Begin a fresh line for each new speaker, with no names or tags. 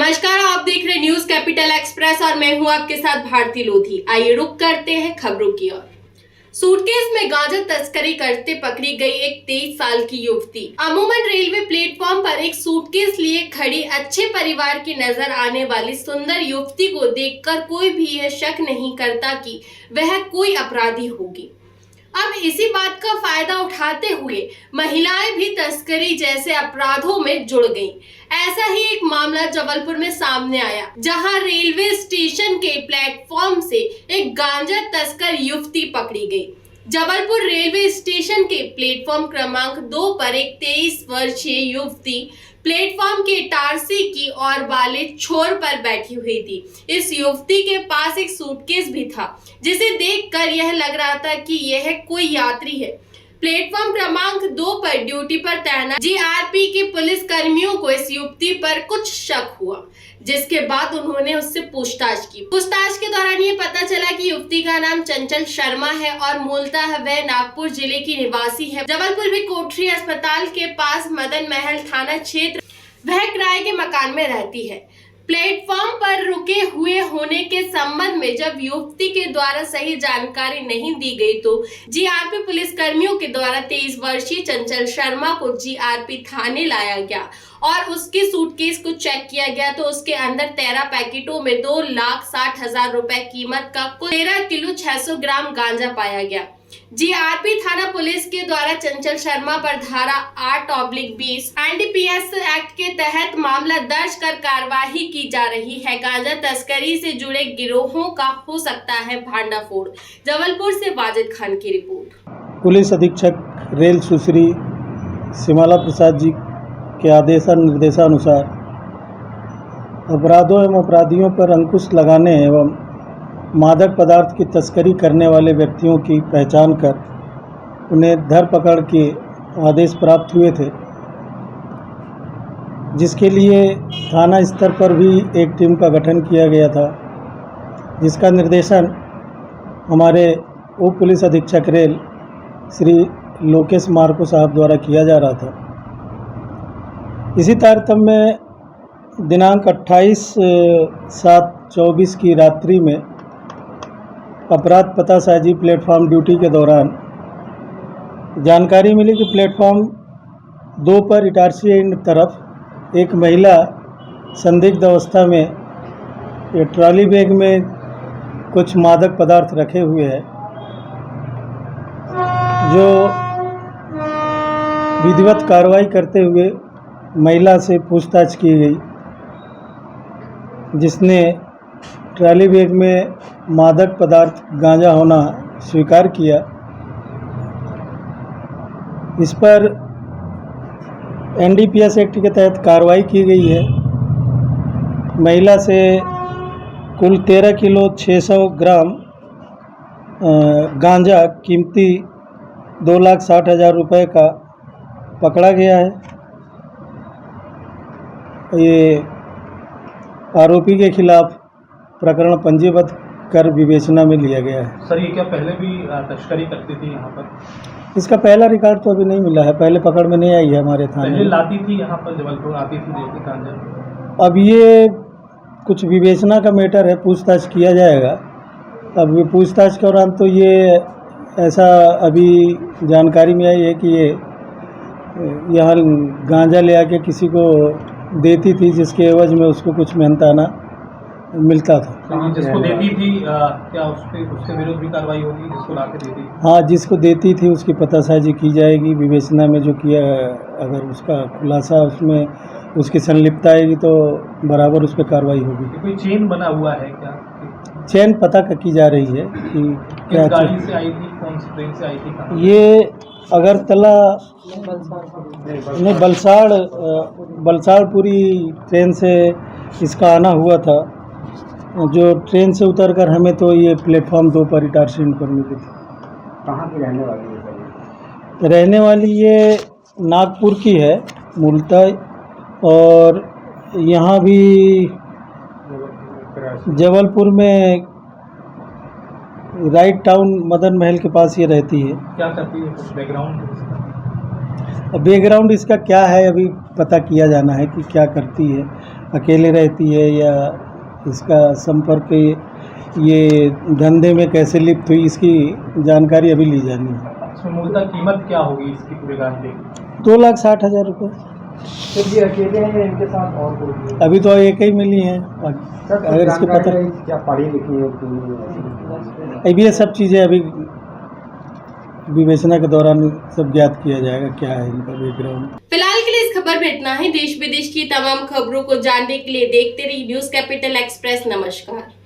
नमस्कार, आप देख रहे न्यूज कैपिटल एक्सप्रेस और मैं हूं आपके साथ भारती लोधी। आइए रुक करते हैं खबरों की ओर। सूटकेस में गांजा तस्करी करते पकड़ी गई एक 23 साल की युवती। अमूमन रेलवे प्लेटफॉर्म पर एक सूटकेस लिए खड़ी अच्छे परिवार की नजर आने वाली सुंदर युवती को देखकर कोई भी यह शक नहीं करता कि वह कोई अपराधी होगी। अब इसी बात का फायदा उठाते हुए महिलाएं भी तस्करी जैसे अपराधों में जुड़ गईं। ऐसा ही एक मामला जबलपुर में सामने आया, जहां रेलवे स्टेशन के प्लेटफॉर्म से एक गांजा तस्कर युवती पकड़ी गई। जबलपुर रेलवे स्टेशन के प्लेटफॉर्म क्रमांक 2 पर एक 23 वर्षीय युवती प्लेटफॉर्म के टारसी की और वाले छोर पर बैठी हुई थी। इस युवती के पास एक सूटकेस भी था, जिसे देखकर यह लग रहा था कि यह कोई यात्री है। प्लेटफॉर्म क्रमांक 2 पर ड्यूटी पर तैनात जीआरपी के पुलिस कर्मियों को इस युवती पर कुछ शक हुआ, जिसके बाद उन्होंने उससे पूछताछ की। पूछताछ के दौरान ये पता चला कि युवती का नाम चंचल शर्मा है और मूलतः वह नागपुर जिले की निवासी है। जबलपुर में कोठरी अस्पताल के पास मदन महल थाना क्षेत्र वह किराए के मकान में रहती है। प्लेटफॉर्म पर रुके हुए होने के संबंध में जब युवती के द्वारा सही जानकारी नहीं दी गई तो जीआरपी पुलिस कर्मियों के द्वारा 23 वर्षीय चंचल शर्मा को जीआरपी थाने लाया गया और उसके सूटकेस को चेक किया गया तो उसके अंदर 13 पैकेटों में 2,60,000 रुपए कीमत का कुल 13 किलो 600 ग्राम गांजा पाया गया। जीआरपी थाना पुलिस के द्वारा चंचल शर्मा पर धारा 8/20 एनडीपीएस एक्ट के तहत मामला दर्ज कर कार्रवाई की जा रही है। गांजा तस्करी से जुड़े गिरोहों का हो सकता है भांडाफोड़। जबलपुर से वाजिद खान की रिपोर्ट।
पुलिस अधीक्षक रेल सुश्री सिमाला प्रसाद जी के निर्देशानुसार अपराधों एवं अपराधियों पर अंकुश लगाने एवं मादक पदार्थ की तस्करी करने वाले व्यक्तियों की पहचान कर उन्हें धरपकड़ के आदेश प्राप्त हुए थे, जिसके लिए थाना स्तर पर भी एक टीम का गठन किया गया था, जिसका निर्देशन हमारे उप पुलिस अधीक्षक रेल श्री लोकेश मार्को साहब द्वारा किया जा रहा था। इसी तारतम्य में दिनांक 28/7/24 की रात्रि में अपराध पतासाजी प्लेटफॉर्म ड्यूटी के दौरान जानकारी मिली कि प्लेटफॉर्म 2 पर इटारसी एंड तरफ एक महिला संदिग्ध अवस्था में ट्रॉली बैग में कुछ मादक पदार्थ रखे हुए हैं, जो विधिवत कार्रवाई करते हुए महिला से पूछताछ की गई, जिसने ट्रॉली बैग में मादक पदार्थ गांजा होना स्वीकार किया। इस पर एनडीपीएस एक्ट के तहत कार्रवाई की गई है। महिला से कुल 13 किलो 600 ग्राम गांजा कीमती 2,60,000 रुपये का पकड़ा गया है। ये आरोपी के खिलाफ प्रकरण पंजीबद्ध कर विवेचना में लिया गया है।
सर, ये क्या पहले भी तस्करी करती थी यहाँ पर?
इसका पहला रिकॉर्ड तो अभी नहीं मिला है, पहले पकड़ में नहीं आई है हमारे थाने।
पहले लाती थी यहाँ पर, जबलपुर आती थी देती गांजा।
अब ये कुछ विवेचना का मैटर है, पूछताछ किया जाएगा। अब पूछताछ के दौरान तो ये ऐसा अभी जानकारी में आई है कि ये यहाँ गांजा ले आके किसी को देती थी, जिसके एवज में उसको कुछ मेहनताना मिलता था।
जिसको देती थी क्या उसके विरुद्ध भी कार्रवाई होगी? जिसको लाके देती थी?
हाँ, जिसको देती थी उसकी पतासाजी की जाएगी। विवेचना में जो किया, अगर उसका खुलासा उसमें उसकी संलिप्तता आएगी तो बराबर उस पर कार्रवाई होगी।
कोई चेन बना हुआ है क्या?
चेन पता की जा रही है कि क्या
गाड़ी से आई थी, कौन सी ट्रेन से आई थी?
ये अगरतला में बलसाड़पुरी ट्रेन से इसका आना हुआ था। जो ट्रेन से उतरकर हमें तो ये प्लेटफॉर्म 2 पर इटारसी पर मिली थी।
कहाँ की रहने वाली है?
रहने वाली ये नागपुर की है मूलतः, और यहाँ भी जबलपुर में राइट टाउन मदन महल के पास ये रहती है।
क्या करती है? कुछ बैकग्राउंड
बैकग्राउंड इसका क्या है अभी पता किया जाना है कि क्या करती है। अकेले रहती है या इसका संपर्क ये धंधे में कैसे लिप्त हुई, इसकी जानकारी अभी ली जानी है।
इसमें मूलतः कीमत क्या होगी इसकी पूरे गांजे की?
2,60,000 रुपये।
सिर्फ ये अकेले हैं या इनके साथ और कोई भी है?
अभी तो एक ही मिली है, अगर इसके पता
क्या पढ़ी लिखी है?
अभी ये सब चीज़ें अभी विवेचना के दौरान सब ज्ञात किया जाएगा क्या है इनका बैकग्राउंड।
फिलहाल के लिए इस खबर में इतना ही। देश विदेश की तमाम खबरों को जानने के लिए देखते रहिए न्यूज़ कैपिटल एक्सप्रेस। नमस्कार।